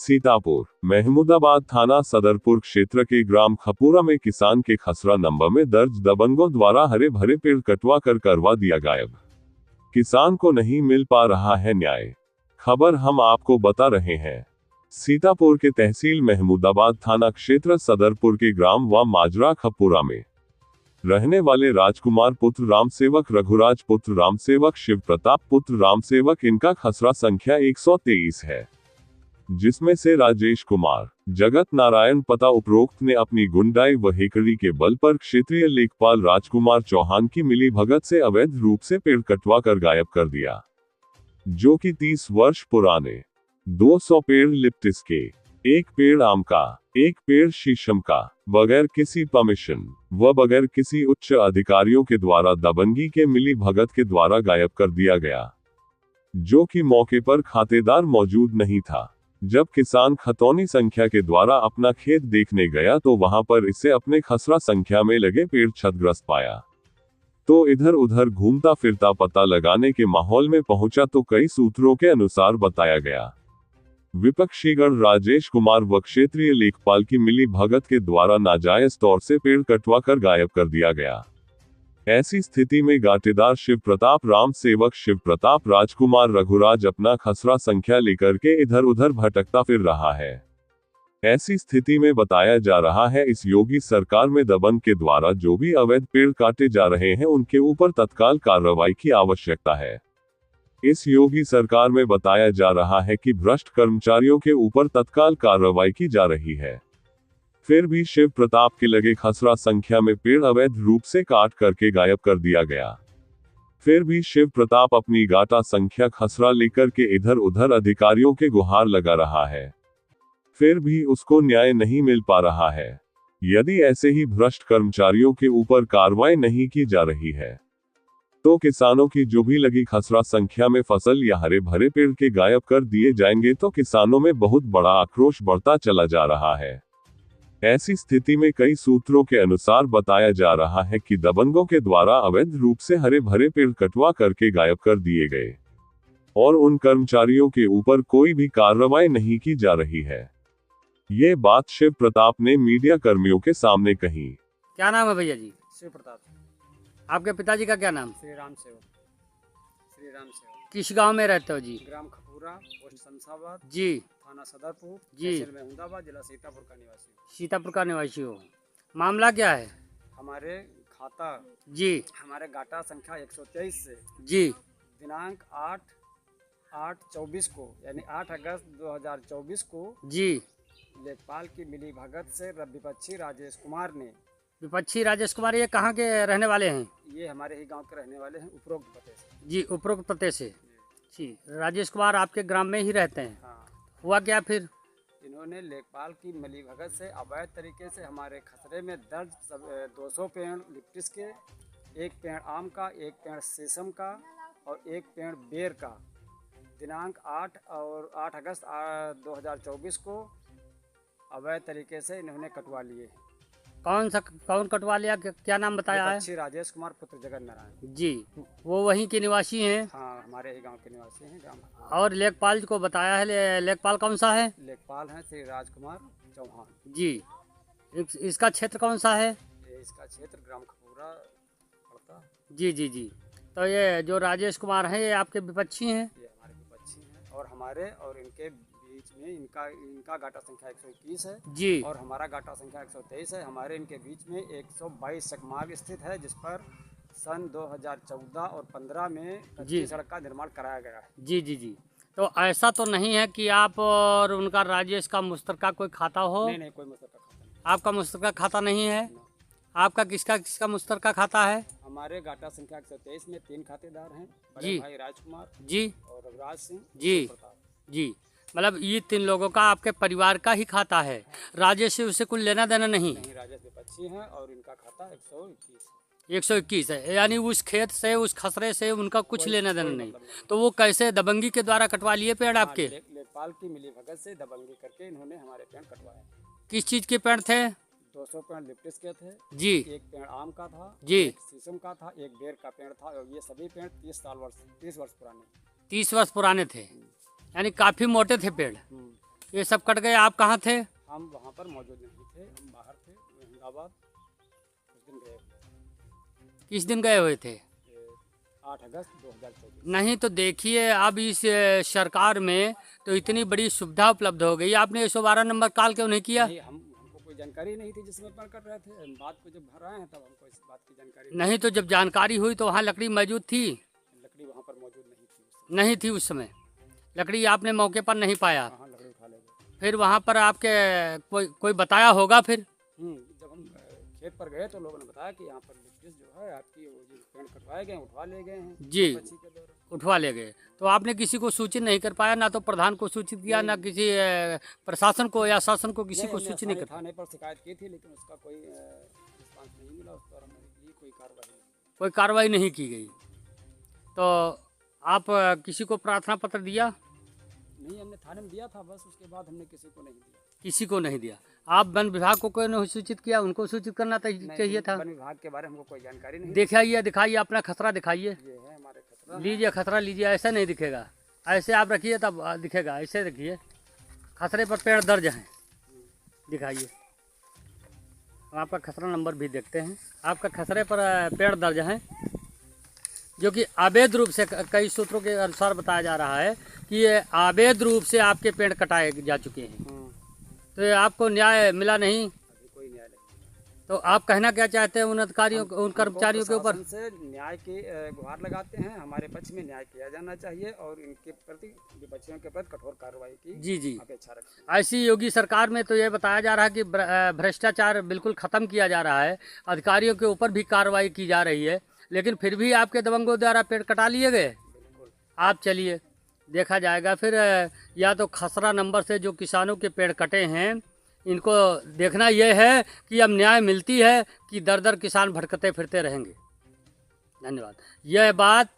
सीतापुर महमूदाबाद थाना सदरपुर क्षेत्र के ग्राम खपूरा में किसान के खसरा नंबर में दर्ज दबंगों द्वारा हरे भरे पेड़ कटवा कर करवा दिया गायब। किसान को नहीं मिल पा रहा है न्याय। खबर हम आपको बता रहे हैं। सीतापुर के तहसील महमूदाबाद थाना क्षेत्र सदरपुर के ग्राम व माजरा खपूरा में रहने वाले राजकुमार पुत्र रामसेवक, रघुराज पुत्र रामसेवक, शिव प्रताप पुत्र रामसेवक, इनका खसरा संख्या 123 है, जिसमें से राजेश कुमार, जगत नारायण पता उपरोक्त ने अपनी गुंडाई व हेकड़ी के बल पर क्षेत्रीय लेखपाल राजकुमार चौहान की मिली भगत से अवैध रूप से पेड़ कटवा कर गायब कर दिया, जो कि 30 वर्ष पुराने 200 पेड़ लिप्टिस के, 1 पेड़ आम का, 1 पेड़ शीशम का, बगैर किसी परमिशन व बगैर किसी उच्च अधिकारियों के द्वारा दबंगी के मिली भगत के द्वारा गायब कर दिया गया, जो कि मौके पर खातेदार मौजूद नहीं था। जब किसान खतौनी संख्या के द्वारा अपना खेत देखने गया तो वहां पर इसे अपने खसरा संख्या में लगे पेड़ क्षतिग्रस्त पाया, तो इधर उधर घूमता फिरता पता लगाने के माहौल में पहुंचा तो कई सूत्रों के अनुसार बताया गया विपक्षीगण राजेश कुमार व क्षेत्रीय लेखपाल की मिली भगत के द्वारा नाजायज तौर से पेड़ कटवा कर गायब कर दिया गया। ऐसी स्थिति में गाटेदार शिव प्रताप, राम सेवक शिव प्रताप, राजकुमार रघुराज अपना खसरा संख्या लेकर के इधर उधर भटकता फिर रहा है। ऐसी स्थिति में बताया जा रहा है इस योगी सरकार में दबंग के द्वारा जो भी अवैध पेड़ काटे जा रहे हैं उनके ऊपर तत्काल कार्रवाई की आवश्यकता है। इस योगी सरकार में बताया जा रहा है कि भ्रष्ट कर्मचारियों के ऊपर तत्काल कार्रवाई की जा रही है, फिर भी शिव प्रताप के लगे खसरा संख्या में पेड़ अवैध रूप से काट करके गायब कर दिया गया। फिर भी शिव प्रताप अपनी गाटा संख्या खसरा लेकर के इधर उधर अधिकारियों के गुहार लगा रहा है, फिर भी उसको न्याय नहीं मिल पा रहा है। यदि ऐसे ही भ्रष्ट कर्मचारियों के ऊपर कार्रवाई नहीं की जा रही है तो किसानों की जो भी लगी खसरा संख्या में फसल या हरे भरे पेड़ के गायब कर दिए जाएंगे तो किसानों में बहुत बड़ा आक्रोश बढ़ता चला जा रहा है। ऐसी स्थिति में कई सूत्रों के अनुसार बताया जा रहा है कि दबंगों के द्वारा अवैध रूप से हरे भरे पेड़ कटवा करके गायब कर दिए गए और उन कर्मचारियों के ऊपर कोई भी कार्रवाई नहीं की जा रही है। ये बात शिव प्रताप ने मीडिया कर्मियों के सामने कही। क्या नाम है भैया जी? शिव प्रताप। आपके पिताजी का क्या नाम? श्री राम सेवक। किस गांव में रहते हो जी? ग्राम खपूरा, पोस्ट शमशाबाद जी, थाना सदरपुर, जी, तहसील महमूदाबाद, जिला सीतापुर का निवासी। सीतापुर का निवासी हो। मामला क्या है? हमारे खाता जी, हमारे गाटा संख्या 123 से जी, दिनांक 8/8/24 को यानी 8 अगस्त 2024 को जी, लेखपाल की मिली भगत से विपक्षी राजेश कुमार ने, विपक्षी राजेश कुमार ये कहाँ के रहने वाले हैं? ये हमारे ही गांव के रहने वाले हैं, उपरोक्त पते से। जी, उपरोक्त पते से। जी, राजेश कुमार आपके ग्राम में ही रहते हैं। हाँ। हुआ क्या फिर? इन्होंने लेखपाल की मिली भगत से अवैध तरीके से हमारे खसरे में दर्ज 200 पेड़ लिप्टिस के, 1 पेड़ आम का, 1 पेड़ शीशम का और 1 पेड़ बेर का दिनांक 8 अगस्त 2024 को अवैध तरीके से इन्होंने कटवा लिए। कौन कटवा लिया? क्या नाम बताया है? विपक्षी राजेश कुमार पुत्र जगत नारायण जी, वो वहीं के निवासी हैं। हाँ, हमारे ही गांव के निवासी हैं। ग्राम और लेखपाल को बताया है? लेखपाल कौन सा है? लेखपाल हैं श्री राजकुमार चौहान जी। इसका क्षेत्र कौन सा है? इसका क्षेत्र ग्राम खपूरा पड़ता। जी जी जी। तो ये जो राजेश कुमार हैं ये आपके विपक्षी हैं? ये हमारे विपक्षी हैं और हमारे और इनके बीच में इनका गाटा संख्या 121 है जी, और हमारा गाटा संख्या 123 है। हमारे इनके बीच में 122 सकमार्ग स्थित है, जिस पर सन 2014 और 15 में कच्ची सड़क का निर्माण कराया गया है। जी जी जी। तो ऐसा तो नहीं है कि आप और उनका राजेश का मुश्तरका कोई खाता हो? नहीं, कोई मुश्तरका खाता नहीं। आपका मुश्तरका खाता नहीं है? आपका किसका मुश्तरका खाता है? हमारे गाटा संख्या 123 में 3 खातेदार हैं, जी, बड़े भाई राजकुमार जी और रघुराज सिंह जी जी। मतलब ये 3 लोगों का आपके परिवार का ही खाता है, राजेश से उससे कुछ लेना देना नहीं? नहीं, राजेश विपक्षी हैं और इनका खाता 121 121 है, यानी उस खेत से, उस खसरे से उनका कुछ लेना देना नहीं। तो वो कैसे दबंगी के द्वारा कटवा लिए पेड़ आपके? लेखपाल की मिली भगत से दबंगी करके इन्होंने हमारे पेड़ कटवाए। किस चीज़ के पेड़ थे? 200 पेड़ लिप्टिस के थे, जी एक पेड़ आम का था, जी। एक शीशम का था, एक बेर का पेड़ था, और ये सभी पेड़ 30 वर्ष पुराने। 30 वर्ष पुराने थे, यानी काफ़ी मोटे थे पेड़। ये सब कट गए। आप कहाँ थे? हम वहाँ पर मौजूद नहीं थे, हम बाहर थे, अहमदाबाद। उस दिन गए हुए, किस दिन गए हुए थे? ये 8 अगस्त 2024। नहीं तो देखिए, अब इस सरकार में तो इतनी बड़ी सुविधा उपलब्ध हो गई, आपने 112 नंबर कॉल क्यों नहीं किया? नहीं, हमको कोई जानकारी नहीं थी जिसमें पेड़ कट रहे थे। हम बात को जब भर रहे हैं तब हमको इस बात की जानकारी नहीं तो जब जानकारी हुई तो वहाँ लकड़ी मौजूद थी? लकड़ी वहाँ पर मौजूद नहीं थी उस समय। नहीं थी उस समय, लकड़ी आपने मौके पर नहीं पाया। हाँ, लकड़ी उठा ले गए। फिर वहाँ पर आपके कोई बताया होगा फिर? जब हम खेत पर गए तो लोगों ने बताया कि यहाँ पर लिप्टिस जो है आपकी, वो जो पेड़ कटवाए गए हैं, उठवा ले गए हैं जी, पक्षी के द्वारा। उठवा ले गए। तो आपने किसी को सूचित नहीं कर पाया? ना तो प्रधान को सूचित किया, ना किसी प्रशासन को या शासन को किसी को हमने सूचित नहीं कर? थाने पर शिकायत की थी, लेकिन उसका कोई रिस्पांस नहीं मिला। उस पर हमारी कोई कार्रवाई नहीं। कोई कार्रवाई नहीं की गई। तो आप किसी को प्रार्थना पत्र दिया? नहीं, हमने थाने में दिया था बस, उसके बाद हमने किसी को नहीं दिया। किसी को नहीं दिया। आप वन विभाग को कोई नहीं सूचित किया? उनको सूचित करना चाहिए था। वन विभाग के बारे में हमको कोई जानकारी नहीं। दिखाइए, दिखाइए अपना खसरा दिखाइए। ये है हमारे खतरा। लीजिए खसरा लीजिए, ऐसा नहीं दिखेगा, ऐसे आप रखिए तब दिखेगा। ऐसे रखिए, खसरे पर पेड़ दर्ज हैं, दिखाइए। हम आपका खसरा नंबर भी देखते हैं। आपका खसरे पर पेड़ दर्ज हैं, जो कि अवैध रूप से, कई सूत्रों के अनुसार बताया जा रहा है कि ये अवैध रूप से आपके पेड़ कटाए जा चुके हैं। तो ये आपको न्याय मिला नहीं? अभी कोई न्याय नहीं। तो आप कहना क्या चाहते हैं उन अधिकारियों, उन कर्मचारियों के ऊपर? प्रशासन से न्याय की गुहार लगाते हैं। हमारे पक्ष में न्याय किया जाना चाहिए और इनके प्रति, विपक्षियों के प्रति कठोर कार्रवाई की जी जी। अपेक्षा रखते हैं। ऐसी योगी सरकार में तो ये बताया जा रहा है कि भ्रष्टाचार बिल्कुल ख़त्म किया जा रहा है, अधिकारियों के ऊपर भी कार्रवाई की जा रही है, लेकिन फिर भी आपके दबंगों द्वारा पेड़ कटा लिए गए। बिल्कुल। आप चलिए, देखा जाएगा फिर। या तो खसरा नंबर से जो किसानों के पेड़ कटे हैं, इनको देखना यह है कि अब न्याय मिलती है कि दर दर किसान भटकते फिरते रहेंगे। धन्यवाद। यह बात